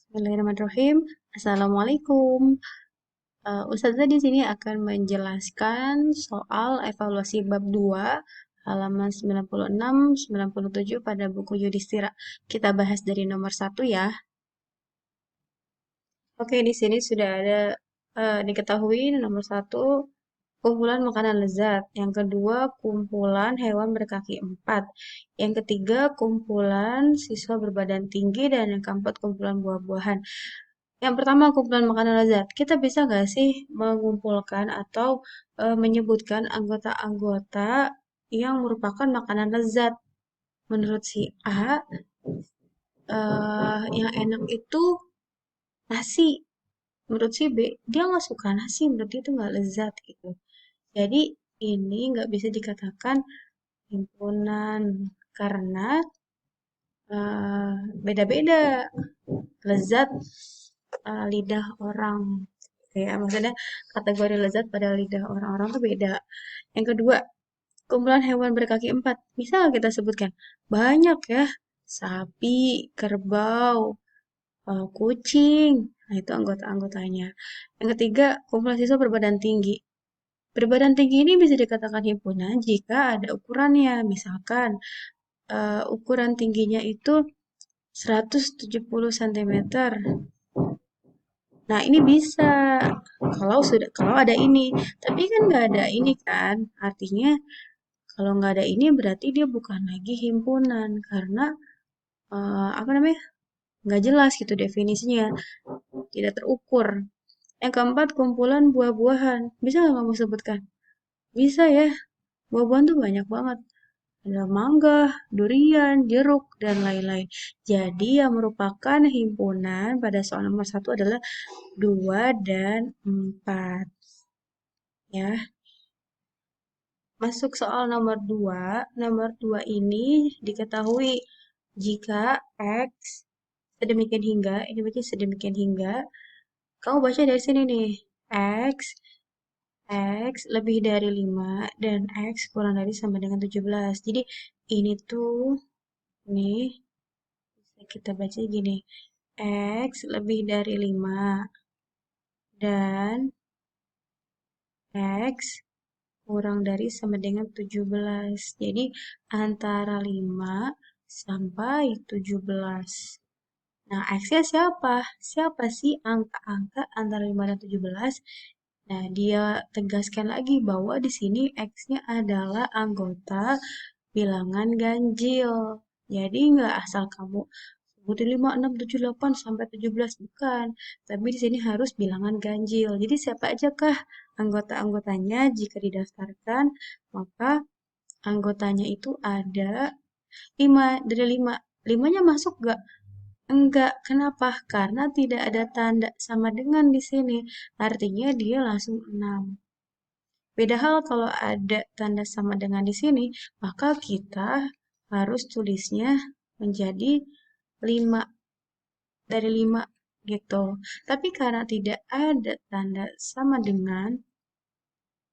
Bismillahirrahmanirrahim. Assalamualaikum. Ustazah di sini akan menjelaskan soal evaluasi bab 2 halaman 96 97 pada buku Yudhistira. Kita bahas dari nomor 1 ya. Oke, di sini sudah ada diketahui nomor 1 kumpulan makanan lezat. Yang kedua, kumpulan hewan berkaki 4. Yang ketiga, kumpulan siswa berbadan tinggi. Dan yang keempat, kumpulan buah-buahan. Yang pertama, kumpulan makanan lezat. Kita bisa nggak sih mengumpulkan atau menyebutkan anggota-anggota yang merupakan makanan lezat? Menurut si A, yang enak itu nasi. Menurut si B, dia nggak suka nasi. Menurut dia itu nggak lezat gitu. Jadi ini nggak bisa dikatakan himpunan karena beda-beda lezat lidah orang. Ya, maksudnya kategori lezat pada lidah orang-orang tuh beda. Yang kedua, kumpulan hewan berkaki 4. Bisa nggak kita sebutkan? Banyak ya. Sapi, kerbau, kucing. Nah, itu anggota-anggotanya. Yang ketiga, kumpulan siswa berbadan tinggi. Berbadan tinggi ini bisa dikatakan himpunan jika ada ukurannya. Misalkan, ukuran tingginya itu 170 cm. Nah, ini bisa kalau ada ini. Tapi kan nggak ada ini kan. Artinya kalau nggak ada ini berarti dia bukan lagi himpunan karena apa namanya? Nggak jelas gitu definisinya, tidak terukur. Yang keempat, kumpulan buah-buahan. Bisa nggak kamu sebutkan? Bisa ya. Buah-buahan tuh banyak banget. Ada mangga, durian, jeruk, dan lain-lain. Jadi yang merupakan himpunan pada soal nomor 1 adalah 2 dan 4. Ya, masuk soal nomor 2. Nomor 2 ini diketahui jika X sedemikian hingga, ini berarti sedemikian hingga, kamu baca dari sini nih, X, X lebih dari 5 dan X kurang dari sama dengan 17. Jadi ini tuh, nih, bisa kita baca gini, X lebih dari 5 dan X kurang dari sama dengan 17. Jadi antara 5 sampai 17. Nah, X-nya siapa? Siapa sih angka-angka antara 5 dan 17? Nah, dia tegaskan lagi bahwa di sini X-nya adalah anggota bilangan ganjil. Jadi nggak asal kamu sebutin 5, 6, 7, 8 sampai 17 bukan. Tapi di sini harus bilangan ganjil. Jadi siapa aja kah anggota-anggotanya jika didaftarkan? Maka anggotanya itu ada 5 dari 5. 5-nya masuk nggak? Enggak. Kenapa? Karena tidak ada tanda sama dengan di sini. Artinya dia langsung 6. Beda hal kalau ada tanda sama dengan di sini, maka kita harus tulisnya menjadi 5 dari 5 gitu. Tapi karena tidak ada tanda sama dengan,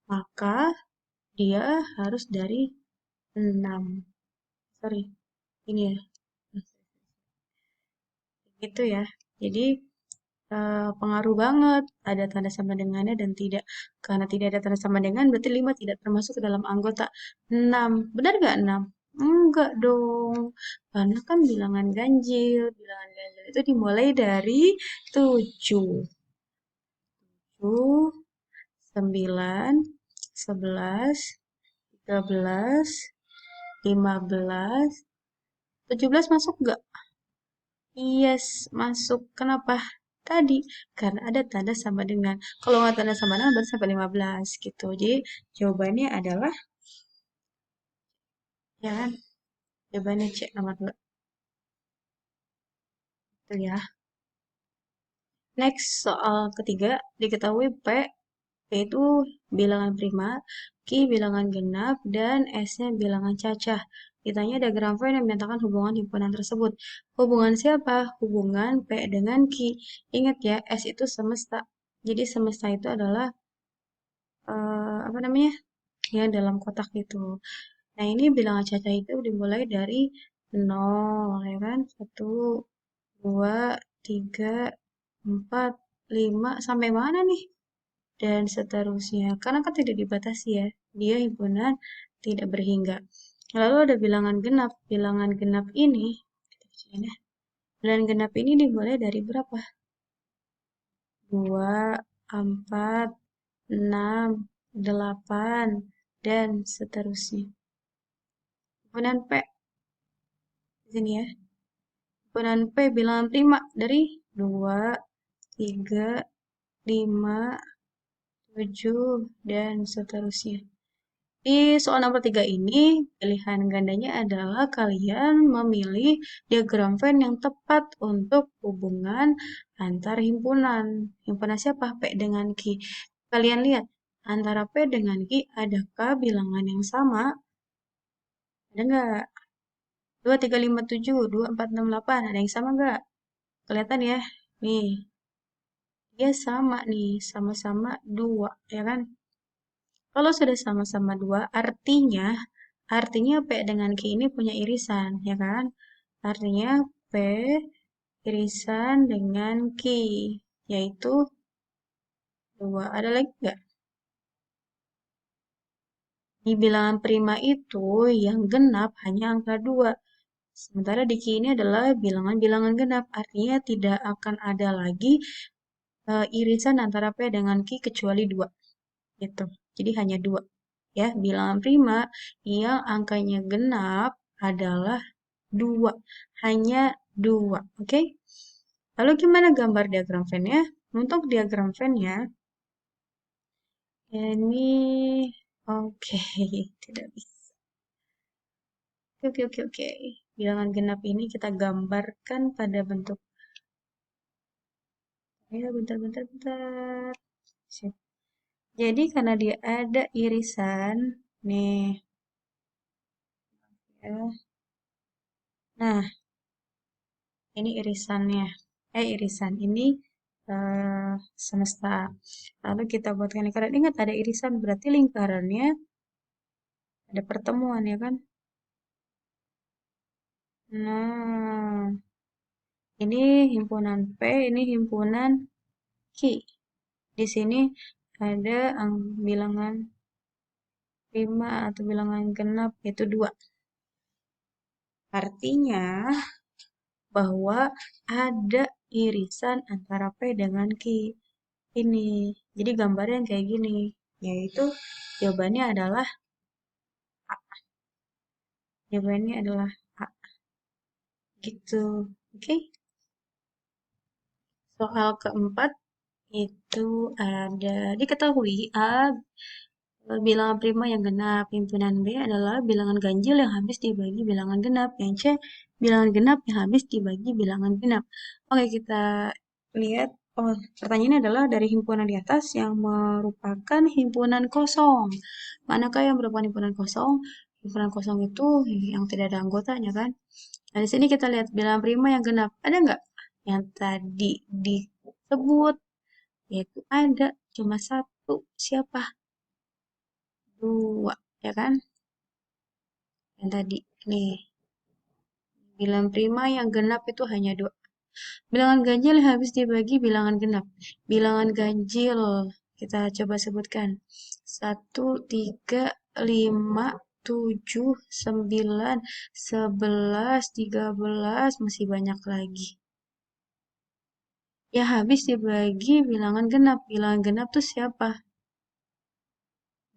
maka dia harus dari 6. Sorry, ini ya. Gitu ya. Jadi pengaruh banget ada tanda sama dengannya dan tidak. Karena tidak ada tanda sama dengan berarti 5 tidak termasuk ke dalam anggota 6. Benar nggak 6? Enggak dong. Karena kan bilangan ganjil. Bilangan ganjil itu dimulai dari 7. 7, 9, 11, 13, 15, 17 masuk nggak? Yes, masuk. Kenapa? Tadi, karena ada tanda sama dengan. Kalau nggak tanda sama dengan, berarti sampai 15 gitu. Jadi, jawabannya adalah, ya kan? Jawabannya C nomor 2. Itu ya. Next, soal ketiga, diketahui P itu bilangan prima, Q bilangan genap, dan S-nya bilangan cacah. Ditanya diagram Venn yang menyatakan hubungan himpunan tersebut. Hubungan siapa? Hubungan P dengan Q. Ingat ya, S itu semesta. Jadi semesta itu adalah apa namanya? Yang dalam kotak itu. Nah, ini bilangan cacah itu dimulai dari 0, ya kan? 1, 2, 3, 4, 5, sampai mana nih? Dan seterusnya. Karena kan tidak dibatasi ya. Dia himpunan tidak berhingga. Lalu ada bilangan genap. Bilangan genap ini, kita bacain ya. Bilangan genap ini dimulai dari berapa? 2, 4, 6, 8, dan seterusnya. Himpunan P di sini ya. Himpunan P bilangan prima dari 2, 3, 5, 7, dan seterusnya. Di soal nomor 3 ini, pilihan gandanya adalah kalian memilih diagram Venn yang tepat untuk hubungan antar himpunan. Himpunan siapa? P dengan Q. Kalian lihat, antara P dengan Q adakah bilangan yang sama? Ada nggak? 2, 3, 5, 7, 2, 4, 6, 8. Ada yang sama nggak? Kelihatan ya? Nih, dia sama nih, sama-sama 2, ya kan? Kalau sudah sama-sama 2, artinya P dengan Q ini punya irisan, ya kan? Artinya P irisan dengan Q, yaitu 2. Ada lagi nggak? Di bilangan prima itu yang genap hanya angka 2. Sementara di Q ini adalah bilangan-bilangan genap, artinya tidak akan ada lagi irisan antara P dengan Q kecuali 2. Gitu. Jadi hanya 2. Ya, bilangan prima yang angkanya genap adalah 2. Hanya 2. Oke? Lalu gimana gambar diagram Venn-nya? Untuk diagram Venn-nya, ini oke, tidak bisa. Oke, oke, oke. Bilangan genap ini kita gambarkan pada bentuk. Ya, bentar, bentar, bentar. Sip. Jadi karena dia ada irisan, nih, ya. Nah, ini irisannya. Irisan ini eh, semesta. Lalu kita buatkan lingkaran. Ingat ada irisan berarti lingkarannya ada pertemuan ya kan? Nah, ini himpunan P, ini himpunan Q. Di sini ada bilangan 5 atau bilangan genap yaitu 2. Artinya bahwa ada irisan antara P dengan Q. Ini. Jadi gambarnya yang kayak gini, yaitu jawabannya adalah A. Jawabannya adalah A. Gitu. Oke. Soal keempat itu ada diketahui A bilangan prima yang genap. Himpunan B adalah bilangan ganjil yang habis dibagi bilangan genap. Yang C bilangan genap yang habis dibagi bilangan genap. Oke, kita lihat. Oh, pertanyaannya adalah dari himpunan di atas yang merupakan himpunan kosong. Manakah yang merupakan himpunan kosong? Himpunan kosong itu yang tidak ada anggotanya kan? Nah, di sini kita lihat bilangan prima yang genap. Ada nggak yang tadi disebut? Yaitu ada, cuma satu. Siapa? 2, ya kan? Yang tadi. Nih, bilangan prima yang genap itu hanya 2. Bilangan ganjil yang habis dibagi bilangan genap. Bilangan ganjil, kita coba sebutkan. 1, 3, 5, 7, 9, 11, 13, masih banyak lagi. Ya habis dibagi bilangan genap. Bilangan genap tuh siapa?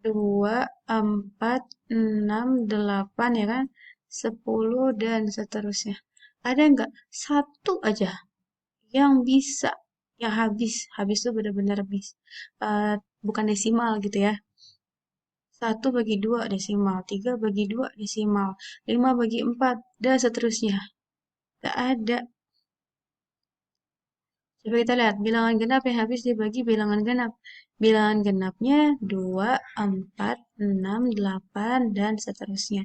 2, 4, 6, 8 ya kan? 10 dan seterusnya. Ada nggak satu aja yang bisa, yang habis? Habis tuh benar-benar habis. Bukan desimal gitu ya. 1/2 desimal, 3/2 desimal, 5/4, dan seterusnya. Nggak ada. Coba kita lihat, bilangan genap yang habis dibagi bilangan genap. Bilangan genapnya 2, 4, 6, 8, dan seterusnya.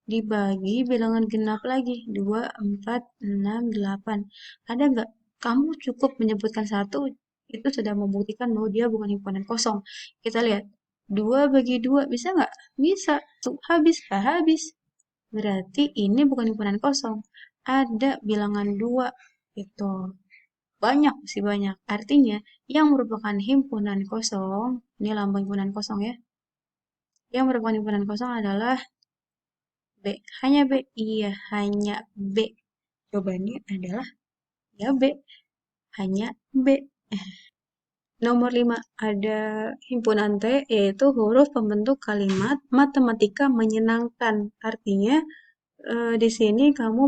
Dibagi bilangan genap lagi, 2, 4, 6, 8. Ada nggak? Kamu cukup menyebutkan satu, itu sudah membuktikan bahwa dia bukan himpunan kosong. Kita lihat, 2/2, bisa nggak? Bisa. Habis, habis. Berarti ini bukan himpunan kosong. Ada bilangan 2, gitu. banyak, masih banyak. Artinya, yang merupakan himpunan kosong, ini lambang himpunan kosong ya, yang merupakan himpunan kosong adalah B. Hanya B? Iya, hanya B. Jawabannya adalah ya B. Hanya B. Nomor 5 ada himpunan T, yaitu huruf pembentuk kalimat matematika menyenangkan. Artinya, di sini kamu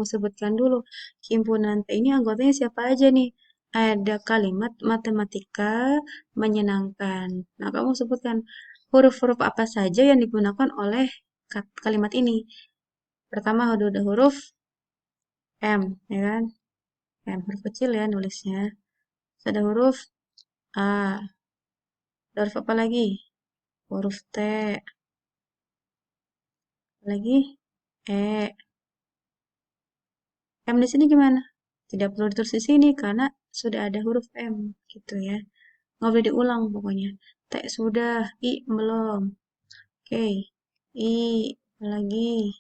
sebutkan dulu, himpunan T ini anggotanya siapa aja nih? Ada kalimat matematika menyenangkan. Nah, kamu sebutkan huruf-huruf apa saja yang digunakan oleh kalimat ini. Pertama udah huruf M, ya kan? M huruf kecil ya nulisnya. Terus ada huruf A. Ada huruf apa lagi? Huruf T. Lagi E. M di sini gimana? Tidak perlu ditulis di sini karena sudah ada huruf M gitu ya. Nggak boleh diulang pokoknya. T sudah, I belum. Oke, I lagi.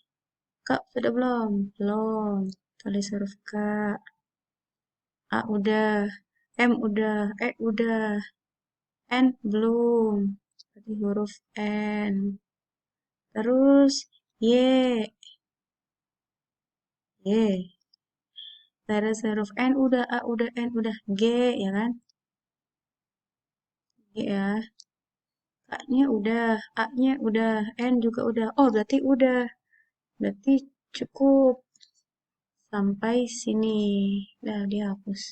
K sudah belum? Belum. Tulis huruf K. A udah. M udah. E udah. N belum. Berarti huruf N. Terus Y. Y. Terus huruf N udah, A udah, N udah. G ya kan? G ya. A-nya udah, A-nya udah, N juga udah. Oh, berarti udah. Berarti cukup sampai sini. Udah dihapus.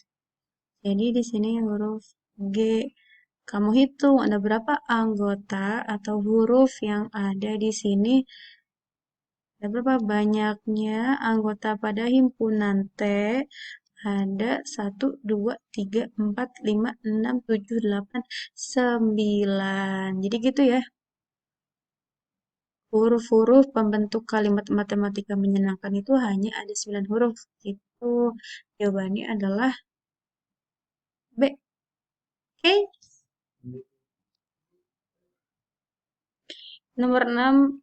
Jadi di sini huruf G. Kamu hitung ada berapa anggota atau huruf yang ada di sini. Ada berapa banyaknya anggota pada himpunan T? Ada 1, 2, 3, 4, 5, 6, 7, 8, 9. Jadi gitu ya. Huruf-huruf pembentuk kalimat matematika menyenangkan itu hanya ada 9 huruf. Itu jawabannya adalah B. Oke. Nomor 6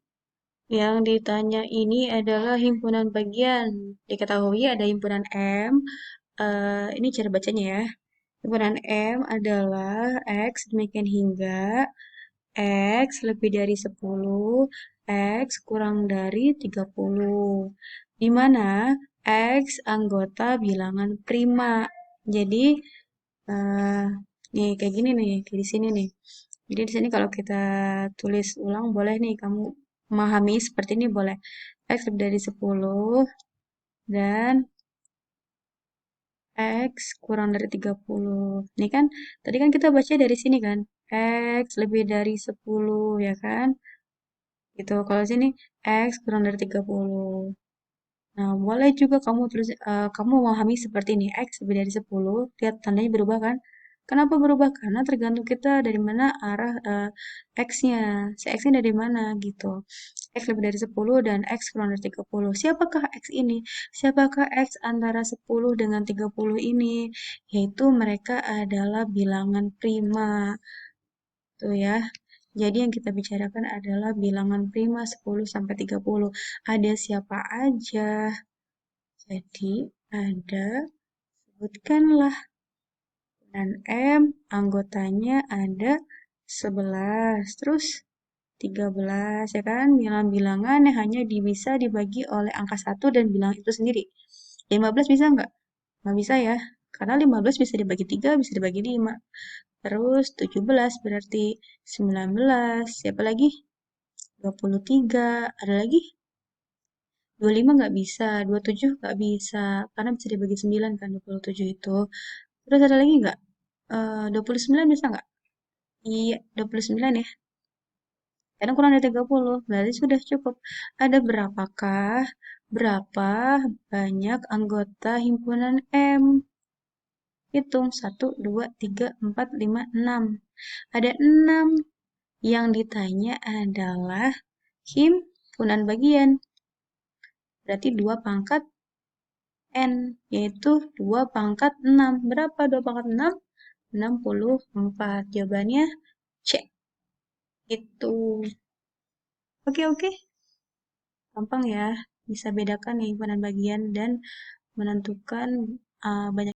yang ditanya ini adalah himpunan bagian. Diketahui ada himpunan M. Ini cara bacanya ya. Himpunan M adalah X demikian hingga X lebih dari 10, X kurang dari 30. Di mana X anggota bilangan prima. Jadi, eh, nih kayak gini nih, kayak di sini nih. Jadi di sini kalau kita tulis ulang boleh nih kamu memahami seperti ini boleh. X lebih dari 10 dan X kurang dari 30. Ini kan tadi kan kita baca dari sini kan. X lebih dari 10 ya kan? Gitu. Kalau sini X kurang dari 30. Nah, boleh juga kamu tulis kamu memahami seperti ini. X lebih dari 10, lihat tandanya berubah kan? Kenapa berubah? Karena tergantung kita dari mana arah X-nya. Si X-nya dari mana gitu. X lebih dari 10 dan X kurang dari 30. Siapakah X ini? Siapakah X antara 10 dengan 30 ini? Yaitu mereka adalah bilangan prima. Tuh ya. Jadi yang kita bicarakan adalah bilangan prima 10 sampai 30. Ada siapa aja? Jadi ada, sebutkanlah. Dan M, anggotanya ada 11. Terus 13 ya kan? Bilangan-bilangan yang hanya bisa dibagi oleh angka 1 dan bilangan itu sendiri. 15 bisa nggak? Nggak bisa ya. Karena 15 bisa dibagi 3, bisa dibagi 5. Terus 17 berarti 19. Siapa lagi? 23. Ada lagi? 25 nggak bisa. 27 nggak bisa. Karena bisa dibagi 9 kan 27 itu. Terus ada lagi nggak? 29 bisa nggak? Iya, 29 ya. Karena kurang dari 30, berarti sudah cukup. Ada berapa banyak anggota himpunan M? Hitung, 1, 2, 3, 4, 5, 6. Ada 6. Yang ditanya adalah himpunan bagian. Berarti 2 pangkat N, yaitu 2 pangkat 6. Berapa 2 pangkat 6? 64. Jawabannya C. Itu. Oke, oke. Gampang ya. Bisa bedakan nih himpunan bagian dan menentukan banyak